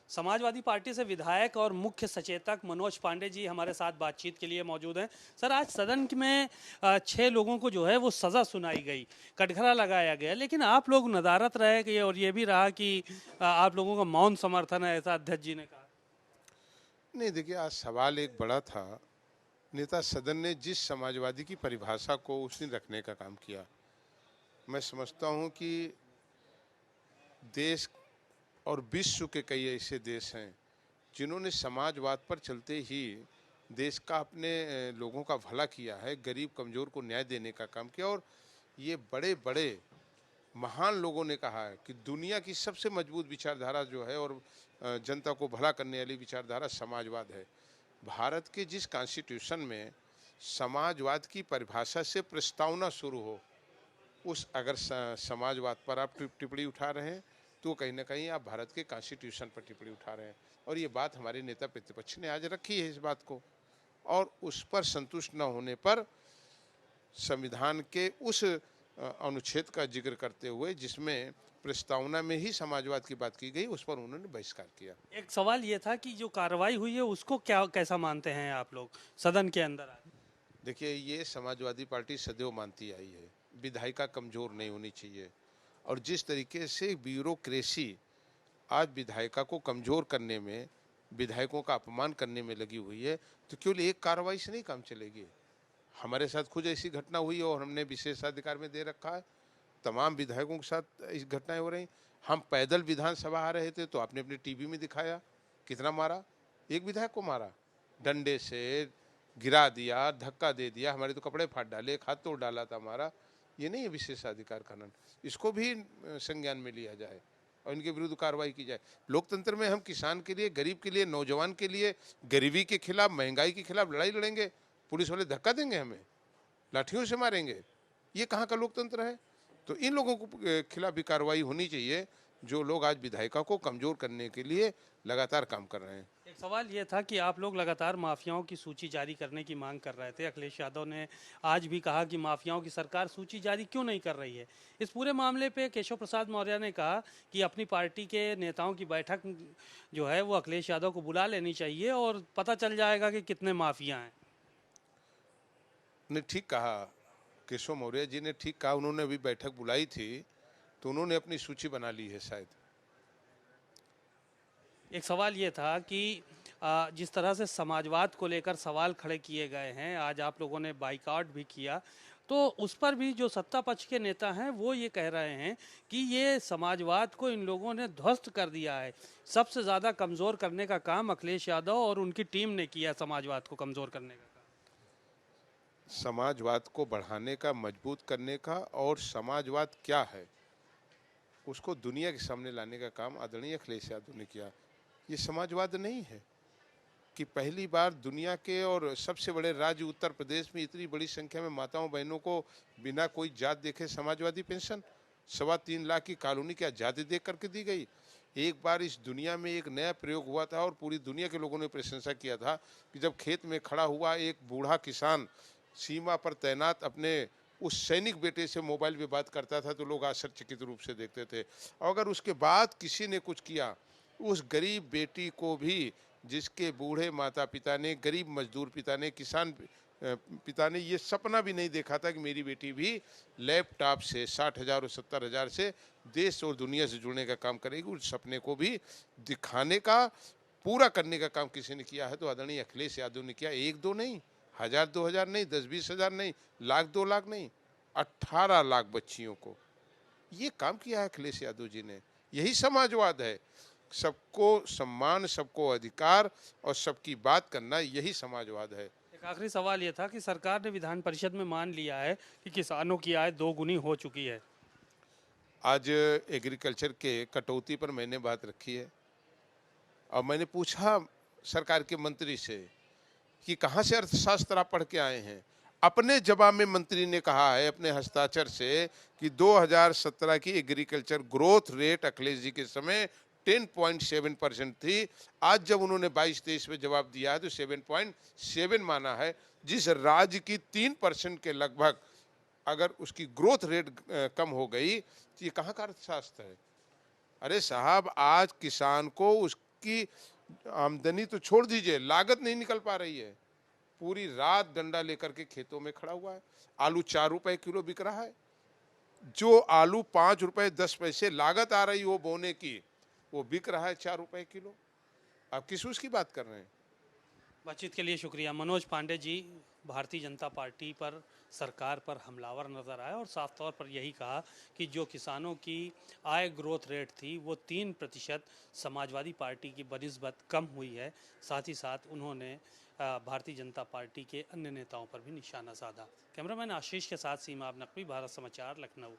Samajwadi party से विधायक और मुख्य सचेतक मनोज पांडे जी हमारे साथ बातचीत के लिए मौजूद हैं। सर, आज सदन में 6 लोगों को जो है वो सज़ा सुनाई गई, कटघरा लगाया गया, लेकिन आप लोग नदारत रहे कि और ये भी रहा कि आप लोगों का मौन समर्थन है, ऐसा अध्यक्ष जी ने कहा। नहीं, देखिए, आज सवाल एक बड़ा था। नेता सदन ने जिस समाजवादी की परिभाषा को उसने रखने का काम किया, मैं समझता हूं कि देश और विश्व के कई ऐसे देश हैं जिन्होंने समाजवाद पर चलते ही देश का अपने लोगों का भला किया है, गरीब कमजोर को न्याय देने का काम किया। और ये बड़े बड़े महान लोगों ने कहा है कि दुनिया की सबसे मजबूत विचारधारा जो है और जनता को भला करने वाली विचारधारा समाजवाद है। भारत के जिस कॉन्स्टिट्यूशन में समाजवाद की परिभाषा से प्रस्तावना शुरू हो, उस अगर समाजवाद पर आप टिप्पणी उठा रहे हैं तो कहीं ना कहीं आप भारत के कॉन्स्टिट्यूशन पर टिप्पणी उठा रहे हैं। और ये बात हमारे नेता प्रतिपक्ष ने आज रखी है इस बात को, और उस पर संतुष्ट न होने पर संविधान के उस अनुच्छेद का जिक्र करते हुए जिसमें प्रस्तावना में ही समाजवाद की बात की गई, उस पर उन्होंने बहिष्कार किया। एक सवाल ये था कि जो कार्रवाई हुई है उसको क्या कैसा मानते हैं आप लोग सदन के अंदर आज? देखिए, ये समाजवादी पार्टी सदैव मानती आई है, विधायिका कमजोर नहीं होनी चाहिए। और जिस तरीके से ब्यूरोक्रेसी आज विधायिका को कमजोर करने में, विधायकों का अपमान करने में लगी हुई है, तो केवल एक कार्रवाई से नहीं काम चलेगी। हमारे साथ खुद ऐसी घटना हुई और हमने विशेषाधिकार में दे रखा है। तमाम विधायकों के साथ इस घटनाएं हो रही। हम पैदल विधानसभा आ रहे थे तो आपने अपने टीवी में दिखाया कितना मारा, एक विधायक को मारा, डंडे से गिरा दिया, धक्का दे दिया, हमारे तो कपड़े फाड़ डाले, एक हाथ तोड़ डाला था हमारा। ये नहीं है विशेषाधिकार खनन, इसको भी संज्ञान में लिया जाए और इनके विरुद्ध कार्रवाई की जाए। लोकतंत्र में हम किसान के लिए, गरीब के लिए, नौजवान के लिए, गरीबी के खिलाफ, महंगाई के खिलाफ लड़ाई लड़ेंगे। पुलिस वाले धक्का देंगे, हमें लाठियों से मारेंगे, ये कहाँ का लोकतंत्र है? तो इन लोगों को खिलाफ भी कार्रवाई होनी चाहिए जो लोग आज विधायिका को कमजोर करने के लिए लगातार काम कर रहे हैं। एक सवाल ये था कि आप लोग लगातार माफियाओं की सूची जारी करने की मांग कर रहे थे। अखिलेश यादव ने आज भी कहा कि माफियाओं की सरकार सूची जारी क्यों नहीं कर रही है। इस पूरे मामले पे केशव प्रसाद मौर्य ने कहा कि अपनी पार्टी के नेताओं की बैठक जो है वो अखिलेश यादव को बुला लेनी चाहिए और पता चल जाएगा कि कितने माफिया हैं। ने ठीक कहा, केशव मौर्य जी ने ठीक कहा। उन्होंने अभी बैठक बुलाई थी तो उन्होंने अपनी सूची बना ली है शायद। एक सवाल ये था कि जिस तरह से समाजवाद को लेकर सवाल खड़े किए गए हैं, आज आप लोगों ने बाइकआउट भी किया, तो उस पर भी जो सत्ता पक्ष के नेता हैं वो ये कह रहे हैं कि ये समाजवाद को इन लोगों ने ध्वस्त कर दिया है। सबसे ज़्यादा कमज़ोर करने का काम अखिलेश यादव और उनकी टीम ने किया, समाजवाद को कमज़ोर करने का काम। समाजवाद को बढ़ाने का, मजबूत करने का, और समाजवाद क्या है उसको दुनिया के सामने लाने का काम आदरणीय अखिलेश यादव ने किया। ये समाजवाद नहीं है कि पहली बार दुनिया के और सबसे बड़े राज्य उत्तर प्रदेश में इतनी बड़ी संख्या में माताओं बहनों को बिना कोई जात देखे समाजवादी पेंशन 3.25 लाख की कॉलोनी क्या जाति देख करके दी गई। एक बार इस दुनिया में एक नया प्रयोग हुआ था और पूरी दुनिया के लोगों ने प्रशंसा किया था कि जब खेत में खड़ा हुआ एक बूढ़ा किसान सीमा पर तैनात अपने उस सैनिक बेटे से मोबाइल पे बात करता था तो लोग आश्चर्यचकित रूप से देखते थे। और अगर उसके बाद किसी ने कुछ किया, उस गरीब बेटी को भी, जिसके बूढ़े माता पिता ने, गरीब मजदूर पिता ने, किसान पिता ने ये सपना भी नहीं देखा था कि मेरी बेटी भी लैपटॉप से 60,000 और 70,000 से देश और दुनिया से जुड़ने का काम करेगी, उस सपने को भी दिखाने का, पूरा करने का काम किसी ने किया है तो आदरणीय अखिलेश यादव ने किया। 1-2 नहीं, 1,000-2,000 नहीं, 10-20 हज़ार नहीं, लाख 2 लाख नहीं, 18 लाख बच्चियों को ये काम किया है अखिलेश यादव जी ने। यही समाजवाद है, सबको सम्मान, सबको अधिकार और सबकी बात करना, यही समाजवाद है। एक आखिरी सवाल ये था कि सरकार ने विधान परिषद में मान लिया है कि किसानों की आय दोगुनी हो चुकी है। आज एग्रीकल्चर के कटौती पर मैंने बात रखी है और मैंने पूछा सरकार के मंत्री से कि कहाँ से अर्थशास्त्र आप पढ़ के आए हैं। अपने जवाब में मंत्री ने कहा है अपने हस्ताक्षर से कि 2017 की agriculture growth rate Akhilesh ji के समय 10.7% थी। आज जब उन्होंने 22-23 में जवाब दिया है तो 7.7 माना है। जिस राज्य की 3% के लगभग अगर उसकी ग्रोथ रेट कम हो गई तो ये कहाँ का अर्थशास्त्र है? अरे साहब, आज किसान को उस की आमदनी तो छोड़ दीजिए, लागत नहीं निकल पा रही है। पूरी रात डंडा लेकर के खेतों में खड़ा हुआ है। आलू 4 रुपए किलो बिक रहा है। जो आलू 5 रुपए 10 पैसे लागत आ रही हो बोने की, वो बिक रहा है 4 रुपए किलो। आप किस उसकी बात कर रहे हैं? बातचीत के लिए शुक्रिया। मनोज पांडे जी भारतीय जनता पार्टी पर, सरकार पर हमलावर नजर आए और साफ तौर पर यही कहा कि जो किसानों की आय ग्रोथ रेट थी वो 3% समाजवादी पार्टी की बनिस्बत कम हुई है। साथ ही साथ उन्होंने भारतीय जनता पार्टी के अन्य नेताओं पर भी निशाना साधा। कैमरामैन आशीष के साथ सीमा अब नकवी, भारत समाचार, लखनऊ।